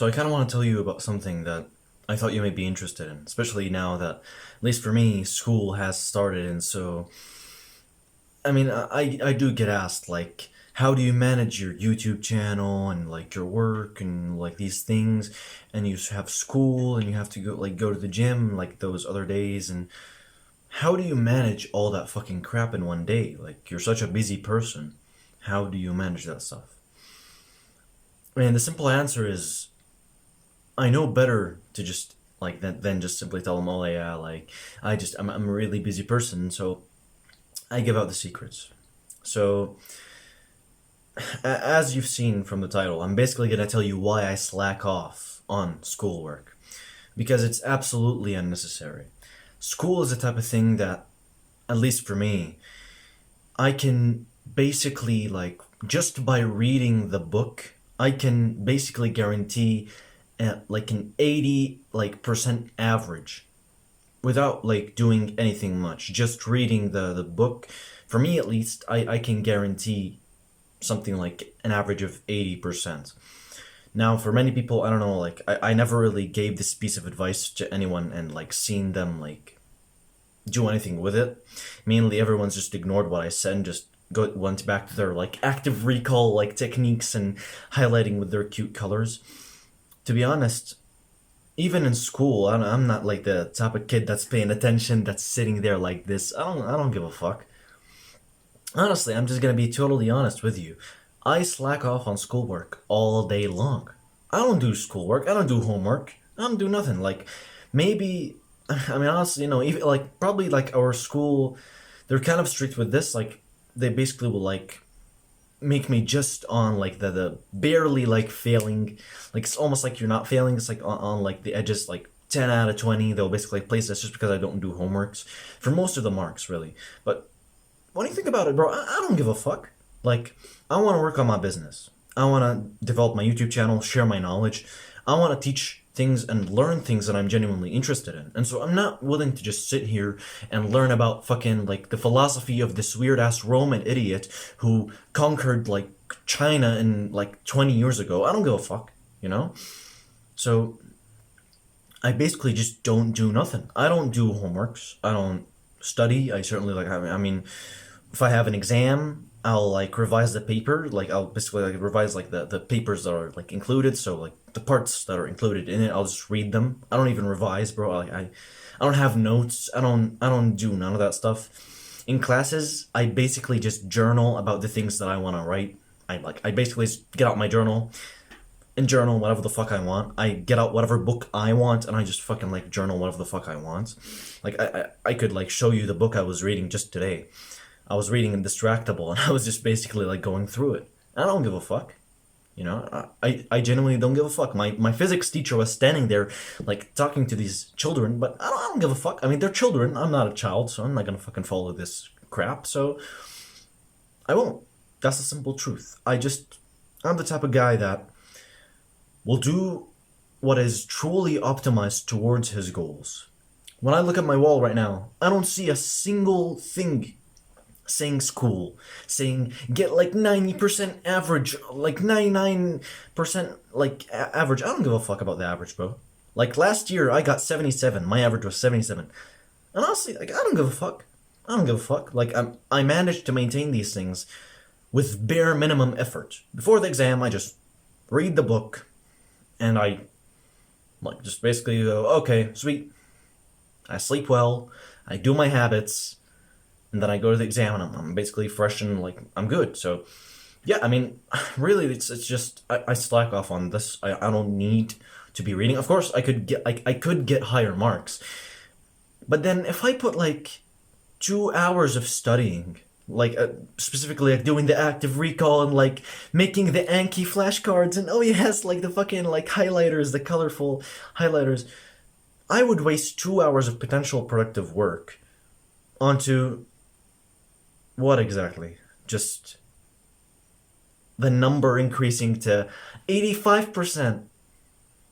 So I kind of want to tell you about something that I thought you may be interested in, especially now that, at least for me, school has started. And so, I do get asked, like, how do you manage your YouTube channel and like your work and like these things, and you have school and you have to go to the gym like those other days, and how do you manage all that fucking crap in one day? Like, you're such a busy person. How do you manage that stuff? And the simple answer is I know better to just like than just simply tell them, oh yeah, like I'm a really busy person, so I give out the secrets. So as you've seen from the title, I'm basically gonna tell you why I slack off on schoolwork because it's absolutely unnecessary. School is the type of thing that, at least for me, I can basically like just by reading the book, I can basically guarantee like an 80 like percent average without like doing anything much. Just reading the book, for me at least, I can guarantee something like an average of 80%. Now, for many people, I don't know, like I never really gave this piece of advice to anyone and like seen them like do anything with it. Mainly, everyone's just ignored what I said and just went back to their like active recall like techniques and highlighting with their cute colors. To be honest, even in school, I'm not like the type of kid that's paying attention, that's sitting there like this. I don't give a fuck. Honestly, I'm just gonna be totally honest with you. I slack off on schoolwork all day long. I don't do schoolwork. I don't do homework. I don't do nothing. Like, maybe, honestly, even like probably like our school, they're kind of strict with this. Like, they basically will like make me just on like the barely like failing. Like, it's almost like you're not failing. It's like on like the edges, like 10 out of 20. They'll basically place this just because I don't do homeworks for most of the marks, really. But when you think about it, bro, I don't give a fuck. Like, I want to work on my business. I want to develop my YouTube channel, share my knowledge. I want to teach things and learn things that I'm genuinely interested in. And so I'm not willing to just sit here and learn about fucking like the philosophy of this weird ass Roman idiot who conquered like China in like 20 years ago. I don't give a fuck, you know? So I basically just don't do nothing. I don't do homeworks. I don't study. I certainly like, if I have an exam, I'll like revise the paper. Like, I'll basically like revise like the papers that are like included. So like the parts that are included in it, I'll just read them. I don't even revise, bro. I don't have notes. I don't do none of that stuff. In classes, I basically just journal about the things that I want to write. I basically just get out my journal and journal whatever the fuck I want. I get out whatever book I want and I just fucking like journal whatever the fuck I want. Like, I could like show you the book I was reading just today. I was reading Indistractable and I was just basically like going through it. I don't give a fuck. You know, I genuinely don't give a fuck. My physics teacher was standing there like talking to these children, but I don't give a fuck. I mean, they're children. I'm not a child, so I'm not gonna fucking follow this crap. So I won't. That's the simple truth. I'm the type of guy that will do what is truly optimized towards his goals. When I look at my wall right now, I don't see a single thing saying school, saying get like 90% average, like 99% like average. I don't give a fuck about the average, bro. Like, last year I got 77. My average was 77. And honestly, like, I don't give a fuck. I don't give a fuck. Like, I managed to maintain these things with bare minimum effort. Before the exam, I just read the book and I like just basically go, okay, sweet. I sleep well. I do my habits, and then I go to the exam and I'm basically fresh and like I'm good. So yeah, really, it's just I slack off on this. I don't need to be reading. Of course, I could get higher marks, but then if I put like 2 hours of studying, like specifically like doing the active recall and like making the Anki flashcards and, oh yes, like the fucking like highlighters, the colorful highlighters, I would waste 2 hours of potential productive work onto what exactly? Just the number increasing to 85%,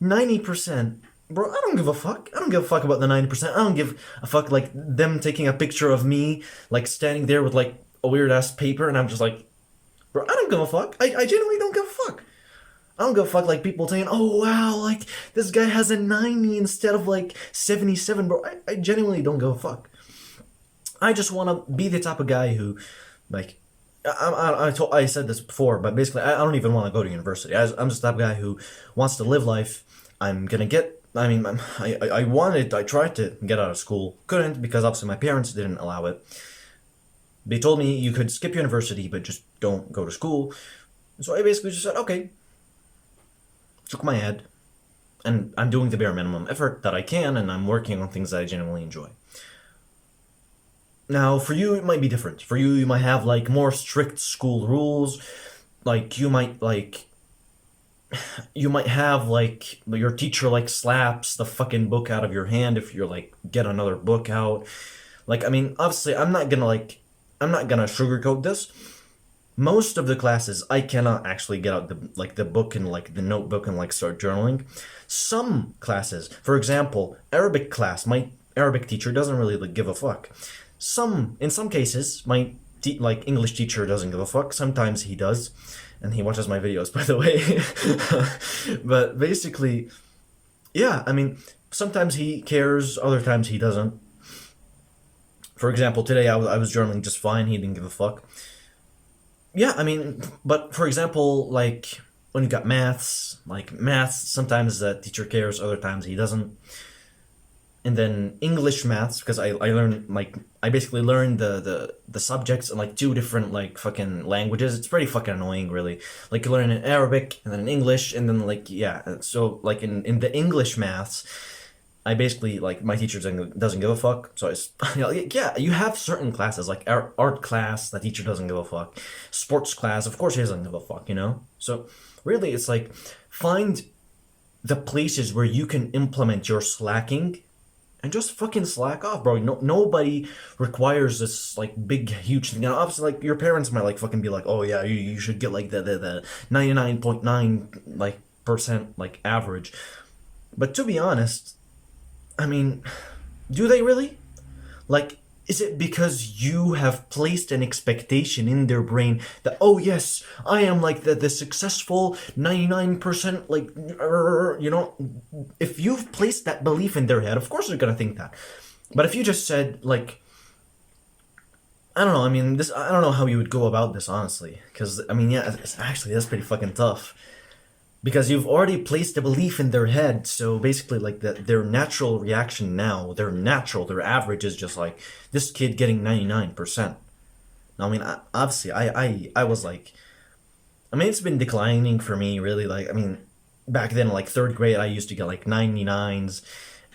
90%. Bro, I don't give a fuck. I don't give a fuck about the 90%. I don't give a fuck like them taking a picture of me, like standing there with like a weird ass paper, and I'm just like, bro, I don't give a fuck. I genuinely don't give a fuck. I don't give a fuck, like, people saying, oh, wow, like, this guy has a 90 instead of, like, 77, bro. I genuinely don't give a fuck. I just want to be the type of guy who, like, I said this before, but basically, I don't even want to go to university. I'm just that guy who wants to live life. I'm gonna get. I mean, I tried to get out of school, couldn't because obviously my parents didn't allow it. They told me you could skip university, but just don't go to school. So I basically just said, okay, took my head, and I'm doing the bare minimum effort that I can, and I'm working on things that I genuinely enjoy. Now, for you, it might be different. For you, you might have like more strict school rules. Like you might have like your teacher like slaps the fucking book out of your hand if you're like get another book out. Like, I mean, obviously, I'm not gonna sugarcoat this. Most of the classes, I cannot actually get out the book and like the notebook and like start journaling. Some classes, for example, Arabic class, my Arabic teacher doesn't really like, give a fuck. In some cases, my like English teacher doesn't give a fuck. Sometimes he does, and he watches my videos, by the way. But basically, yeah, I mean, sometimes he cares, other times he doesn't. For example, today I was journaling just fine. He didn't give a fuck. Yeah, I mean, but for example, like when you got maths, like maths, sometimes the teacher cares, other times he doesn't. And then English maths, because I learned like I basically learned the subjects in like two different like fucking languages. It's pretty fucking annoying, really. Like you learn in Arabic and then in English, and then like yeah. So like in the English maths, I basically like my teacher doesn't give a fuck. So it's you know, yeah, you have certain classes like art class, the teacher doesn't give a fuck. Sports class, of course, he doesn't give a fuck. You know. So really, it's like find the places where you can implement your slacking and just fucking slack off, bro. No, nobody requires this like big, huge thing. Now, obviously, like your parents might like fucking be like, oh yeah, you should get like the 99.9 like percent like average. But to be honest, I mean, do they really? Like, is it because you have placed an expectation in their brain that, oh yes, I am like the successful 99% like, you know, if you've placed that belief in their head, of course they're gonna think that. But if you just said like, I don't know, I mean, I don't know how you would go about this, honestly. Because, I mean, yeah, actually, that's pretty fucking tough because you've already placed a belief in their head. So basically like their natural reaction now, their average is just like this kid getting 99%. Now, I mean, obviously I was like, I mean, it's been declining for me, really. Like, I mean, back then like third grade I used to get like 99s,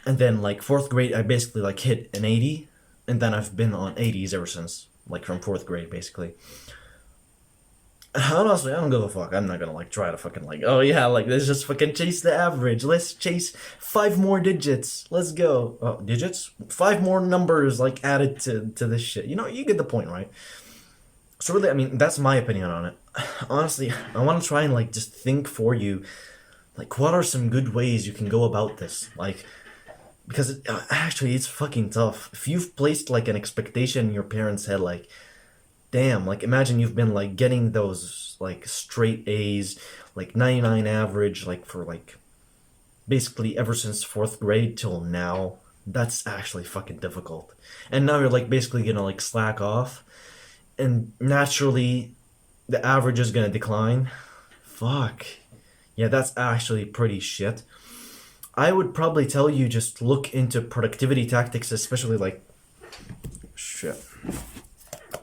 and then like fourth grade I basically like hit an 80, and then I've been on 80s ever since, like from fourth grade basically. Honestly, I don't give a fuck. I'm not gonna like try to fucking like, oh yeah, like let's just fucking chase the average. Let's chase 5 more digits. Let's go. Oh, digits? 5 more numbers like added to this shit. You know, you get the point, right? So really, I mean, that's my opinion on it. Honestly, I want to try and like just think for you, like what are some good ways you can go about this? Like, because actually, it's fucking tough. If you've placed like an expectation in your parents' head, like damn, like imagine you've been like getting those like straight A's, like 99 average, like for like basically ever since fourth grade till now. That's actually fucking difficult. And now you're like basically gonna like slack off, and naturally the average is gonna decline. Fuck. Yeah, that's actually pretty shit. I would probably tell you just look into productivity tactics, especially like shit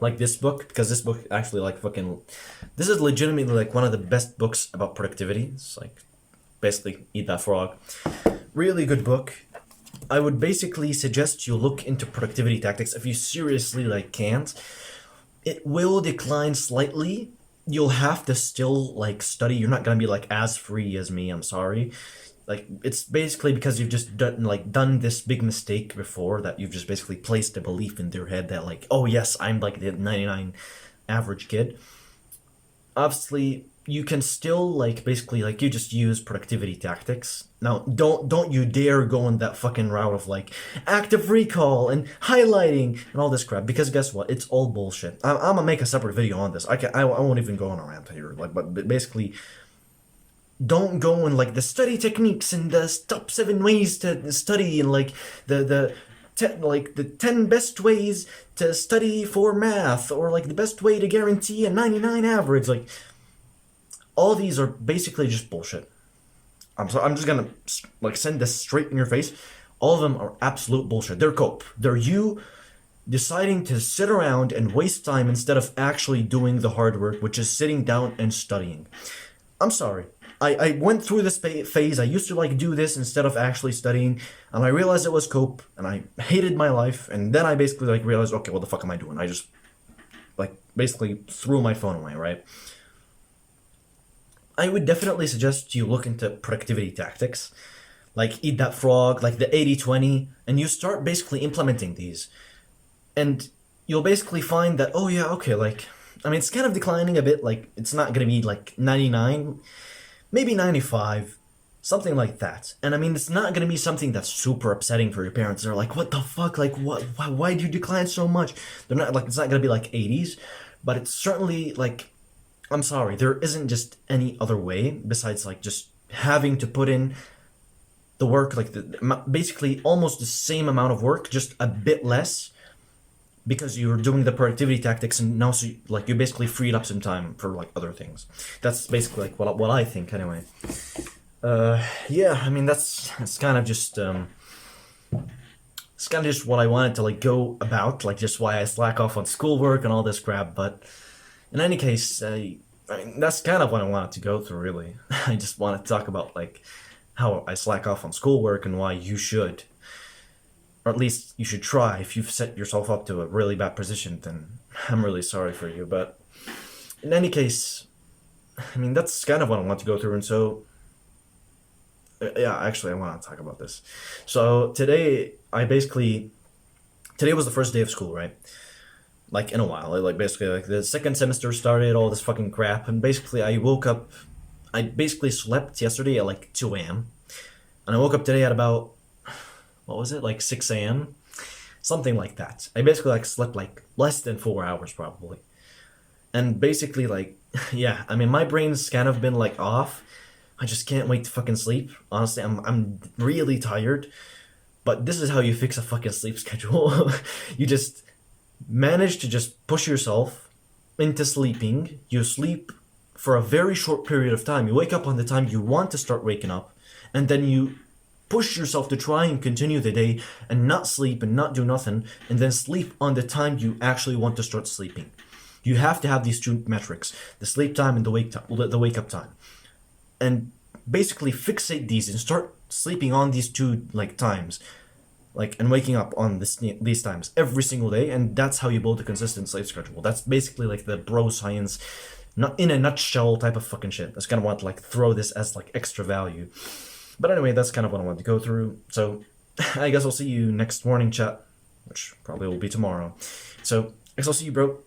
like this book, because this book actually like fucking this is legitimately like one of the best books about productivity. It's like basically Eat That Frog. Really good book. I would basically suggest you look into productivity tactics if you seriously like can't. It will decline slightly. You'll have to still like study. You're not gonna be like as free as me, I'm sorry. Like it's basically because you've just done this big mistake before, that you've just basically placed a belief in their head that like, oh yes, I'm like the 99 average kid. Obviously you can still like basically like you just use productivity tactics. Now don't you dare go on that fucking route of like active recall and highlighting and all this crap, because guess what, it's all bullshit. I'm gonna make a separate video on this. I won't even go on a rant here, like, but basically don't go in like the study techniques and the top 7 ways to study and like the 10 best ways to study for math or like the best way to guarantee a 99 average. Like all these are basically just bullshit. I'm just gonna like send this straight in your face. All of them are absolute bullshit. They're cope. They're you deciding to sit around and waste time instead of actually doing the hard work, which is sitting down and studying. I'm sorry. I went through this phase. I used to like do this instead of actually studying, and I realized it was cope, and I hated my life. And then I basically like realized, okay, what the fuck am I doing? I just like basically threw my phone away, right? I would definitely suggest you look into productivity tactics, like Eat That Frog, like the 80/20, and you start basically implementing these. And you'll basically find that, oh yeah, okay, like, I mean, it's kind of declining a bit, like, it's not gonna be like 99, maybe 95, something like that. And I mean, it's not gonna be something that's super upsetting for your parents. They're like, what the fuck, like, what, why do you decline so much? They're not, like, it's not gonna be like 80s, but it's certainly, like, I'm sorry, there isn't just any other way besides, like, just having to put in the work, like, basically almost the same amount of work, just a bit less, because you're doing the productivity tactics, and now so like you basically freed up some time for like other things. That's basically like what I think anyway. Yeah, I mean that's kind of just it's kind of just what I wanted to like go about, like just why I slack off on schoolwork and all this crap. But in any case, I mean that's kind of what I wanted to go through. Really, I just wanted to talk about like how I slack off on schoolwork and why you should, or at least you should try. If you've set yourself up to a really bad position, then I'm really sorry for you. But in any case, I mean, that's kind of what I want to go through. And so, yeah, actually, I want to talk about this. So today was the first day of school, right? Like, in a while. Like, basically, like, the second semester started, all this fucking crap. And basically, I basically slept yesterday at like 2 a.m. And I woke up today at about, what was it, like 6 a.m, something like that. I basically like slept like less than 4 hours probably. And basically like yeah, I mean my brain's kind of been like off. I just can't wait to fucking sleep. Honestly, I'm really tired. But this is how you fix a fucking sleep schedule. You just manage to just push yourself into sleeping. You sleep for a very short period of time. You wake up on the time you want to start waking up, and then you push yourself to try and continue the day and not sleep and not do nothing, and then sleep on the time you actually want to start sleeping. You have to have these two metrics: the sleep time and the wake up time, and basically fixate these and start sleeping on these two like times, like, and waking up on these times every single day. And that's how you build a consistent sleep schedule. That's basically like the bro science, not in a nutshell type of fucking shit. I just kind of want to like throw this as like extra value. But anyway, that's kind of what I wanted to go through. So I guess I'll see you next morning, chat, which probably will be tomorrow. So I guess I'll see you, bro.